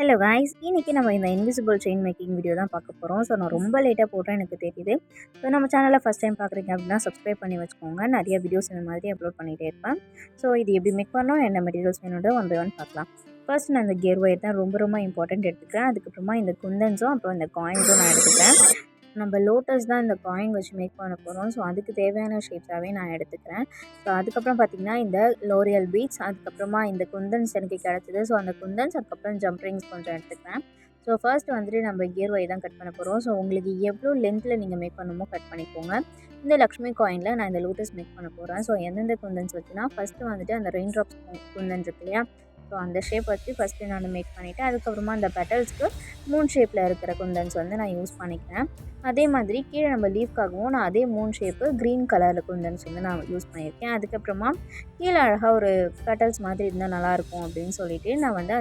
Hello guys, இன்னைக்கு நம்ம இந்த இன்விசிபிள் செயின் மேக்கிங் வீடியோ தான் பார்க்க போகிறோம். ஸோ நான் ரொம்ப லேட்டாக போட்டேன், எனக்கு தெரியுது. ஸோ நம்ம சேனலை ஃபஸ்ட் டைம் பார்க்குறீங்க அப்படின்னா சப்ஸ்கிரைப் பண்ணி வச்சுக்கோங்க. நிறைய வீடியோஸ் இந்த மாதிரி அப்லோட் பண்ணிகிட்டே இருப்பேன். ஸோ இது எப்படி மேக் பண்ணணும், என்ன மெட்டீரியல்ஸ் வேணும்னு ஒன் பை ஒன் பார்க்கலாம். ஃபர்ஸ்ட் நான் இந்த கியர் ஒயர் தான் ரொம்ப ரொம்ப இம்பார்ட்டன்ட் எடுத்துக்கிறேன். அதுக்கப்புறமா இந்த குந்தன்ஸும் அப்புறம் இந்த காயின்ஸும் நான் எடுத்துக்கிறேன். நம்ம லோட்டஸ் தான் இந்த காயின் வச்சு மேக் பண்ண போகிறோம். ஸோ அதுக்கு தேவையான ஷேப்ஸாகவே நான் எடுத்துக்கிறேன். ஸோ அதுக்கப்புறம் பார்த்திங்கன்னா இந்த லோரியல் பீட்ஸ், அதுக்கப்புறமா இந்த குந்தன்ஸ் எனக்கு கிடச்சிது. ஸோ அந்த குந்தன்ஸ், அதுக்கப்புறம் ஜம்ப் ரிங்ஸ் கொஞ்சம் எடுத்துக்கிறேன். ஸோ ஃபர்ஸ்ட் வந்துட்டு நம்ம கியர் ஒயர் தான் கட் பண்ண போகிறோம். ஸோ உங்களுக்கு எவ்வளோ லென்த்தில் நீங்கள் மேக் பண்ணணுமோ கட் பண்ணிக்கோங்க. இந்த லக்ஷ்மி காயினில் நான் இந்த லோட்டஸ் மேக் பண்ண போகிறேன். ஸோ எந்தெந்த குந்தன்ஸ் வச்சுன்னா ஃபஸ்ட்டு வந்துட்டு அந்த ரெயின் ட்ராப்ஸ் குந்தன்ஸ் இருக்கு இல்லையா, ஸோ அந்த ஷேப் வச்சு ஃபஸ்ட்டு நான் மேக் பண்ணிவிட்டு அதுக்கப்புறமா அந்த பெட்டல்ஸ்க்கு மூன் ஷேப்பில் இருக்கிற குந்தன்ஸ் வந்து நான் யூஸ் பண்ணிக்கிறேன். அதே மாதிரி கீழே நம்ம லீஃப்காகவும் நான் அதே மூன் ஷேப்பு க்ரீன் கலரில் குந்தன்ஸ் வந்து நான் யூஸ் பண்ணியிருக்கேன். அதுக்கப்புறமா கீழே அழகாக ஒரு பெட்டல்ஸ் மாதிரி இருந்தால் நல்லாயிருக்கும் அப்படின்னு சொல்லிட்டு நான் வந்து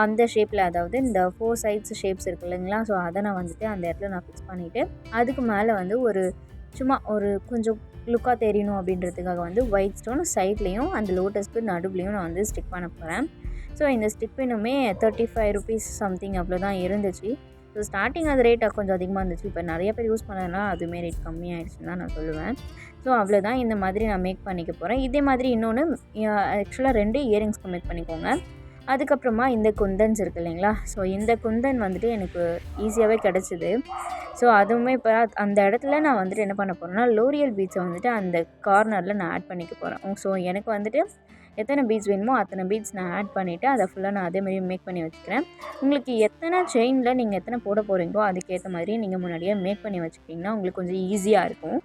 அந்த ஷேப்பில், அதாவது இந்த 4 சைட்ஸ் ஷேப்ஸ் இருக்குது இல்லைங்களா, ஸோ அதை நான் வந்துட்டு அந்த இடத்துல நான் ஃபிக்ஸ் பண்ணிவிட்டு அதுக்கு மேலே வந்து சும்மா ஒரு கொஞ்சம் லுக்காக தெரியணும் அப்படின்றதுக்காக வந்து ஒயிட் ஸ்டோன் சைட்லேயும் அந்த லோட்டஸ்க்கு நடுவுலையும் நான் வந்து ஸ்டிக் பண்ண போகிறேன். ஸோ இந்த ஸ்டிக் பின்னுமே 35 ருபீஸ் சம்திங் அவ்வளோ தான் இருந்துச்சு. ஸோ ஸ்டார்டிங் அது ரேட் கொஞ்சம் அதிகமாக இருந்துச்சு. இப்போ நிறைய பேர் யூஸ் பண்ணதுனால அதுவுமே ரேட் கம்மியாகிடுச்சுன்னு தான் நான் சொல்லுவேன். ஸோ அவ்வளோதான், இந்த மாதிரி நான் மேக் பண்ணிக்க போகிறேன். இதே மாதிரி இன்னொன்று ஆக்சுவலாக 2 இயரிங்ஸ்க்கு மேக் பண்ணிக்கோங்க. அதுக்கப்புறமா இந்த குந்தன்ஸ் இருக்குது இல்லைங்களா, ஸோ இந்த குந்தன் வந்துட்டு எனக்கு ஈஸியாகவே கிடச்சிது. ஸோ அதுவுமே இப்போ அந்த இடத்துல நான் வந்துட்டு என்ன பண்ண போகிறேன்னா லோரியல் பீட்ஸை வந்துட்டு அந்த கார்னரில் நான் ஆட் பண்ணிக்க போகிறேன். ஸோ எனக்கு வந்துட்டு எத்தனை பீட்ஸ் வேணுமோ அத்தனை பீட்ஸ் நான் ஆட் பண்ணிவிட்டு அதை ஃபுல்லாக நான் அதேமாதிரி மேக் பண்ணி வச்சுக்கிறேன். உங்களுக்கு எத்தனை செயினில் நீங்கள் எத்தனை போட போகிறீங்களோ அதுக்கேற்ற மாதிரி நீங்கள் முன்னாடியே மேக் பண்ணி வச்சுக்கிட்டிங்கன்னா உங்களுக்கு கொஞ்சம் ஈஸியாக இருக்கும்.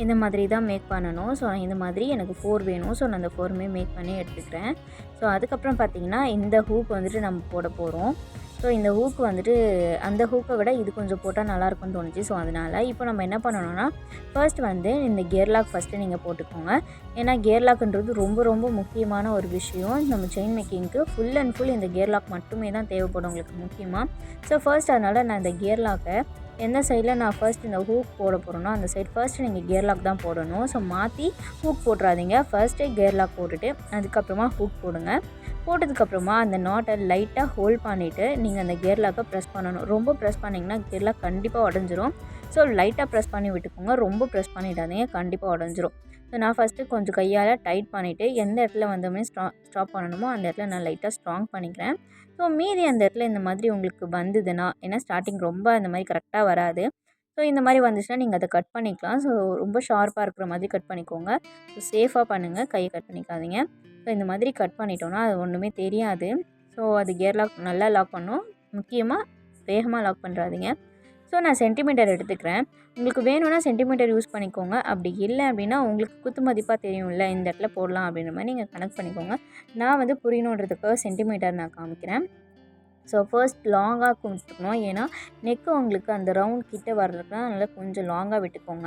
இந்த மாதிரி தான் மேக் பண்ணணும். ஸோ இந்த மாதிரி எனக்கு 4 வேணும். ஸோ நான் அந்த 4மே மேக் பண்ணி எடுத்துக்கிறேன். ஸோ அதுக்கப்புறம் பார்த்திங்கன்னா இந்த ஹூக் வந்துட்டு நம்ம போட போகிறோம். ஸோ இந்த ஹூக் வந்துட்டு அந்த ஹூக்கை விட இது கொஞ்சம் போட்டால் நல்லாயிருக்கும்னு தோணுச்சு. ஸோ அதனால் இப்போ நம்ம என்ன பண்ணணும்னா ஃபர்ஸ்ட் வந்து இந்த கியர் லாக் ஃபஸ்ட்டு நீங்கள் போட்டுக்கோங்க. ஏன்னா கியர் லாக்ன்றது ரொம்ப ரொம்ப முக்கியமான ஒரு விஷயம். நம்ம செயின் மேக்கிங்க்கு ஃபுல் அண்ட் ஃபுல் இந்த கியர் லாக் மட்டுமே தான் தேவைப்படும் உங்களுக்கு முக்கியமாக. ஸோ ஃபர்ஸ்ட் அதனால் நான் இந்த கியர் லாக்கை எந்த சைடில் நான் ஃபர்ஸ்ட் இந்த ஹூக் போட போகிறேனோ அந்த சைட் ஃபர்ஸ்ட்டு நீங்கள் கியர் லாக் தான் போடணும். ஸோ மாற்றி ஹூக் போட்டுறாதீங்க. ஃபர்ஸ்ட்டே கியர் லாக் போட்டுட்டு அதுக்கப்புறமா ஹூக் போடுங்க. போட்டதுக்கப்புறமா அந்த நாட்டை லைட்டாக ஹோல்ட் பண்ணிவிட்டு நீங்கள் அந்த கியர் லாக்கை ப்ரெஸ் பண்ணணும். ரொம்ப ப்ரெஸ் பண்ணிங்கன்னா கியர் லாக் கண்டிப்பாக உடஞ்சிரும். ஸோ லைட்டாக ப்ரெஸ் பண்ணி விட்டுக்கோங்க, ரொம்ப ப்ரெஸ் பண்ணிடாதீங்க, கண்டிப்பாக உடஞ்சிரும். ஸோ நான் ஃபஸ்ட்டு கொஞ்சம் கையால் டைட் பண்ணிவிட்டு எந்த இடத்துல வந்தோமே ஸ்டாப் பண்ணணுமோ அந்த இடத்துல நான் லைட்டாக ஸ்ட்ராங் பண்ணிக்கிறேன். ஸோ மீதி அந்த இடத்துல இந்த மாதிரி உங்களுக்கு வந்ததுன்னா, ஏன்னா ஸ்டார்டிங் ரொம்ப அந்த மாதிரி கரெக்டாக வராது. ஸோ இந்த மாதிரி வந்துச்சுன்னா நீங்கள் அதை கட் பண்ணிக்கலாம். ஸோ ரொம்ப ஷார்ப்பாக இருக்கிற மாதிரி கட் பண்ணிக்கோங்க. ஸோ சேஃபாக பண்ணுங்கள், கையை கட் பண்ணிக்காதீங்க. ஸோ இந்த மாதிரி கட் பண்ணிட்டோன்னா அது ஒன்றுமே தெரியாது. ஸோ அது கியர் லாக் நல்லா லாக் பண்ணணும். முக்கியமாக வேகமாக லாக் பண்ணுறாதீங்க. ஸோ நான் சென்டிமீட்டர் எடுத்துக்கிறேன். உங்களுக்கு வேணும்னா சென்டிமீட்டர் யூஸ் பண்ணிக்கோங்க. அப்படி இல்லை அப்படின்னா உங்களுக்கு குத்து மதிப்பாக தெரியும்ல, இந்த இடத்துல போடலாம் அப்படின்ற மாதிரி நீங்கள் கனெக்ட் பண்ணிக்கோங்க. நான் வந்து புரியணுன்றதுக்காக சென்டிமீட்டர் நான் காமிக்கிறேன். ஸோ ஃபர்ஸ்ட் லாங்காக கொடுத்துக்கணும். ஏன்னா நெக்கு உங்களுக்கு அந்த ரவுண்ட் கிட்டே வர்றதுக்குலாம் நல்லா கொஞ்சம் லாங்காக விட்டுக்கோங்க.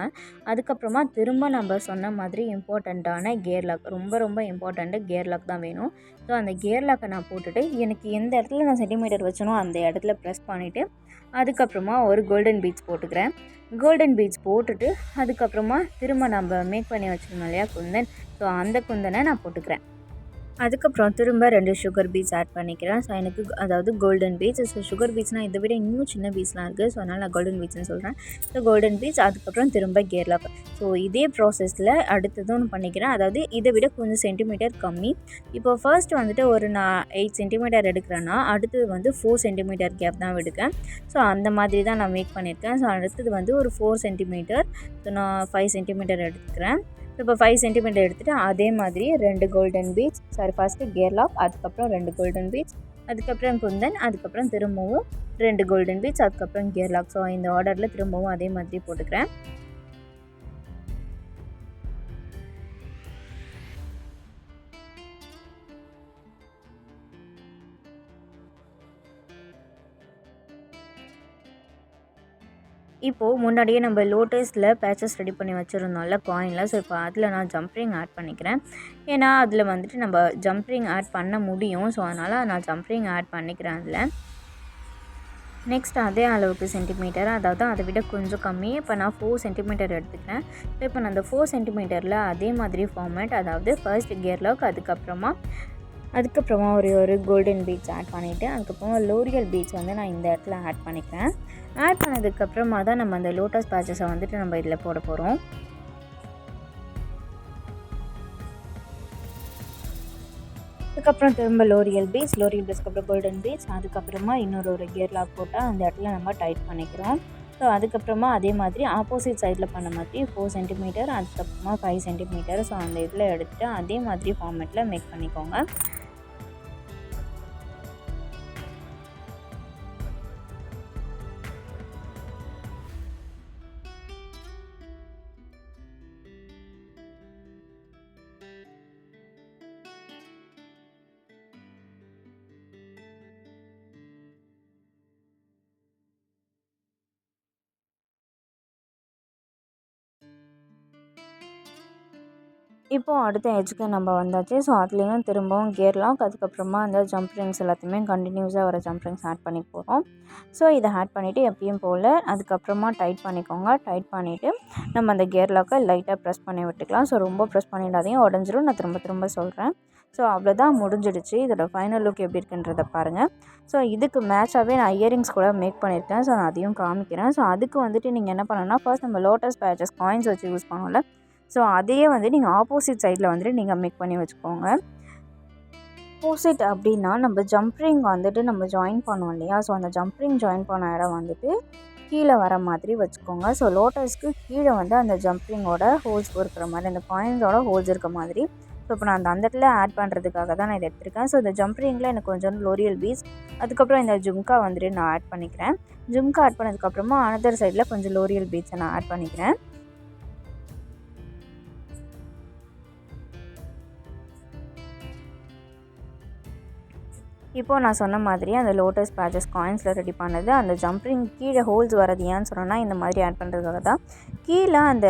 அதுக்கப்புறமா திரும்ப நம்ம சொன்ன மாதிரி இம்பார்ட்டண்ட்டான கியர் லாக், ரொம்ப ரொம்ப இம்பார்ட்டண்ட்டு கியர் லாக் தான் வேணும். ஸோ அந்த கியர் லாக்கை நான் போட்டுட்டு எனக்கு எந்த இடத்துல நான் சென்டிமீட்டர் வச்சனோ அந்த இடத்துல ப்ரெஸ் பண்ணிவிட்டு அதுக்கப்புறமா ஒரு கோல்டன் பீட்ஸ் போட்டுக்கிறேன். கோல்டன் பீட்ஸ் போட்டுட்டு அதுக்கப்புறமா திரும்ப நம்ம மேக் பண்ணி வச்சுருந்தோம் இல்லையா குந்தன், ஸோ அந்த குந்தனை நான் போட்டுக்கிறேன். அதுக்கப்புறம் திரும்ப 2 சுகர் பீட்ஸ் ஆட் பண்ணிக்கிறேன். ஸோ எனக்கு அதாவது கோல்டன் பீட்ஸ், ஸோ சுகர் பீட்ஸ்னால் இதை விட இன்னும் சின்ன பீட்ஸ்லாம் இருக்குது. ஸோ அதனால் நான் கோல்டன் பீட்ஸ்னு சொல்கிறேன். ஸோ கோல்டன் பீட்ஸ், அதுக்கப்புறம் திரும்ப கியர் லாக். ஸோ இதே ப்ராசஸில் அடுத்ததும் பண்ணிக்கிறேன். அதாவது இதை விட கொஞ்சம் சென்டிமீட்டர் கம்மி. இப்போ ஃபர்ஸ்ட் வந்துட்டு நான் 8 சென்டிமீட்டர் எடுக்கிறேன்னா அடுத்தது வந்து 4 சென்டிமீட்டர் கேப் தான் விடுக்கேன். ஸோ அந்த மாதிரி தான் நான் மேக் பண்ணியிருக்கேன். ஸோ அடுத்தது வந்து ஒரு 4 சென்டிமீட்டர், ஸோ நான் 5 சென்டிமீட்டர் எடுத்துக்கிறேன். இப்போ 5 சென்டிமீட்டர் எடுத்துகிட்டு அதே மாதிரி 2 golden beads, first gear lock, அதுக்கப்புறம் 2 கோல்டன் பீட்ஸ், அதுக்கப்புறம் குந்தன், அதுக்கப்புறம் திரும்பவும் 2 கோல்டன் பீட்ஸ், அதுக்கப்புறம் கியர் லாக். ஸோ இந்த ஆர்டரில் திரும்பவும் அதே மாதிரி போட்டுக்கிறேன். இப்போது முன்னாடியே நம்ம லோட்டஸில் பேச்சஸ் ரெடி பண்ணி வச்சுருந்தோம்ல காயினில், ஸோ இப்போ அதில் நான் ஜம்ப்ரிங் ஆட் பண்ணிக்கிறேன். ஏன்னா அதில் வந்துட்டு நம்ம ஜம்ப்ரிங் ஆட் பண்ண முடியும். ஸோ அதனால் நான் ஜம்ப்ரிங் ஆட் பண்ணிக்கிறேன் அதில். நெக்ஸ்ட் அதே அளவுக்கு சென்டிமீட்டர், அதாவது அதை விட கொஞ்சம் கம்மி. இப்போ நான் 4 சென்டிமீட்டர் எடுத்துக்கிறேன். ஸோ இப்போ நான் அந்த 4 சென்டிமீட்டரில் அதே மாதிரி ஃபார்மேட், அதாவது ஃபர்ஸ்ட் கியர் லாக், அதுக்கப்புறமா ஒரு கோல்டன் பீட்ஸ் ஆட் பண்ணிவிட்டு, அதுக்கப்புறமா லோரியல் பீட்ஸ் வந்து நான் இந்த இடத்துல ஆட் பண்ணிக்கிறேன். ஆட் பண்ணதுக்கப்புறமா தான் நம்ம அந்த லோட்டஸ் பேட்சஸை வந்துட்டு நம்ம இதில் போட போகிறோம். அதுக்கப்புறம் திரும்ப லோரியல் பீட்ஸ்க்கு அப்புறம் கோல்டன் பீட்ஸ், அதுக்கப்புறமா ஒரு கியர் லாக் போட்டால் அந்த இடத்துல நம்ம டைட் பண்ணிக்கிறோம். ஸோ அதுக்கப்புறமா அதே மாதிரி ஆப்போசிட் சைடில் பண்ண மாதிரி 4 சென்டிமீட்டர், அதுக்கப்புறமா 5 சென்டிமீட்டர். ஸோ அந்த இதில் எடுத்துகிட்டு அதே மாதிரி ஃபார்மேட்டில் மேக் பண்ணிக்கோங்க. இப்போது அடுத்த எட்ஜுக்கு நம்ம வந்தாச்சு. ஸோ அதுலேயும் திரும்பவும் கியர் லாக், அதுக்கப்புறமா அந்த ஜம்ப் ரிங்ஸ் எல்லாத்தையுமே கண்டினியூஸாக வர ஜம்ப் ரிங்ஸ் ஆட் பண்ணி போகிறோம். ஸோ இதை ஆட் பண்ணிவிட்டு எப்பயும் போல் அதுக்கப்புறமா டைட் பண்ணிக்கோங்க. டைட் பண்ணிவிட்டு நம்ம அந்த கியர் லாக்கை லைட்டாக ப்ரெஸ் பண்ணி விட்டுக்கலாம். ஸோ ரொம்ப ப்ரெஸ் பண்ணிடாதையும், உடஞ்சிரும். நான் திரும்ப சொல்கிறேன். ஸோ அவ்வளோதான், முடிஞ்சிடுச்சு. இதோட ஃபைனல் லுக் எப்படி இருக்குன்றதை பாருங்கள். ஸோ இதுக்கு மேட்சாகவே நான் இயரிங்ஸ் கூட மேக் பண்ணியிருக்கேன். ஸோ நான் அதையும் காமிக்கிறேன். ஸோ அதுக்கு வந்துட்டு நீங்கள் என்ன பண்ணணும்னா, ஃபர்ஸ்ட் நம்ம லோட்டஸ் பேட்சஸ் காயின்ஸ் வச்சு யூஸ் பண்ணோம்ல, ஸோ அதையே வந்து நீங்கள் ஆப்போசிட் சைடில் வந்துட்டு நீங்கள் மேக் பண்ணி வச்சுக்கோங்க. ஆப்போசிட் அப்படின்னா நம்ம ஜம்ப் ரிங் வந்துட்டு நம்ம ஜாயின் பண்ணோம் இல்லையா, ஸோ அந்த ஜம்ப் ரிங் ஜாயின் பண்ண இடம் வந்துட்டு கீழே வர மாதிரி வச்சுக்கோங்க. ஸோ லோட்டஸ்க்கு கீழே வந்து அந்த ஜம்ப் ரிங்கோட ஹோல்ஸ் இருக்கிற மாதிரி, அந்த காயின்ஸோட ஹோல்ஸ் இருக்க மாதிரி. ஸோ இப்போ நான் அந்த இடத்துல ஆட் பண்ணுறதுக்காக தான் நான் இதை எடுத்திருக்கேன். ஸோ இந்த ஜம்ப் ரிங்கில் எனக்கு கொஞ்சம் லோரியல் பீட்ஸ், அதுக்கப்புறம் இந்த ஜும்கா வந்துட்டு நான் ஆட் பண்ணிக்கிறேன். ஜும்கா ஆட் பண்ணதுக்கப்புறமா அனதர் சைடில் கொஞ்சம் லோரியல் பீட்ஸை நான் ஆட் பண்ணிக்கிறேன். இப்போது நான் சொன்ன மாதிரி அந்த லோட்டஸ் பேட்சஸ் காயின்ஸில் ரெடி பண்ணது, அந்த ஜம்ப்ரிங் கீழே ஹோல்ஸ் வரது ஏன்னு சொன்னேன்னா, இந்த மாதிரி ஆட் பண்ணுறதுக்காக தான். கீழே அந்த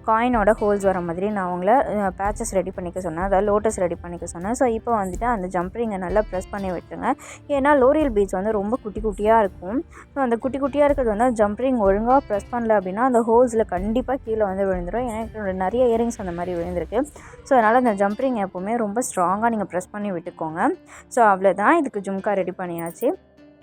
காயினோட ஹோல்ஸ் வர மாதிரி நான் அவங்கள பேட்சஸ் ரெடி பண்ணிக்க சொன்னேன், அதாவது லோட்டஸ் ரெடி பண்ணிக்க சொன்னேன். ஸோ இப்போ வந்துட்டு அந்த ஜம்ப்ரிங்கை நல்லா ப்ரெஸ் பண்ணி விட்டுருங்க. ஏன்னா லோரியல் பீட்ஸ் வந்து ரொம்ப குட்டி குட்டியாக இருக்கும். ஸோ அந்த குட்டி குட்டியாக இருக்கிறது வந்து ஜம்ப்ரிங் ஒழுங்காக ப்ரெஸ் பண்ணல அப்படின்னா அந்த ஹோல்ஸில் கண்டிப்பாக கீழே வந்து விழுந்துடும். ஏன்னா எனக்கு நிறைய இயரிங்ஸ் அந்த மாதிரி விழுந்திருக்கு. ஸோ அதனால் அந்த ஜம்ப்ரிங் எப்போவுமே ரொம்ப ஸ்ட்ராங்காக நீங்கள் ப்ரெஸ் பண்ணி விட்டுக்கோங்க. ஸோ அவ்வளோதான், இதுக்கு ஜும்கா ரெடி பண்ணியாச்சு.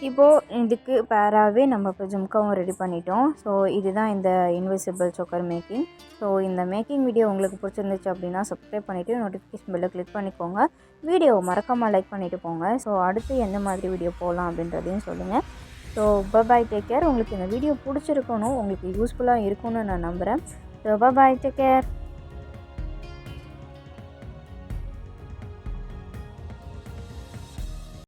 இப்போது இதுக்கு பேராகவே நம்ம இப்போ ஜும்காவும் ரெடி பண்ணிட்டோம். ஸோ இதுதான் இந்த இன்விசிபிள் சோக்கர் மேக்கிங். ஸோ இந்த மேக்கிங் வீடியோ உங்களுக்கு பிடிச்சிருந்துச்சு அப்படின்னா சப்ஸ்கிரைப் பண்ணிவிட்டு நோட்டிஃபிகேஷன் பெல்லை கிளிக் பண்ணிக்கோங்க. வீடியோவை மறக்காமல் லைக் பண்ணிவிட்டு போங்க. ஸோ அடுத்து எந்த மாதிரி வீடியோ போகலாம் அப்படின்றதையும் சொல்லுங்கள். So bye, take care. உங்களுக்கு இந்த வீடியோ பிடிச்சிருக்கணும், உங்களுக்கு யூஸ்ஃபுல்லாக இருக்கும்னு நான் நம்புகிறேன். So bye, take care.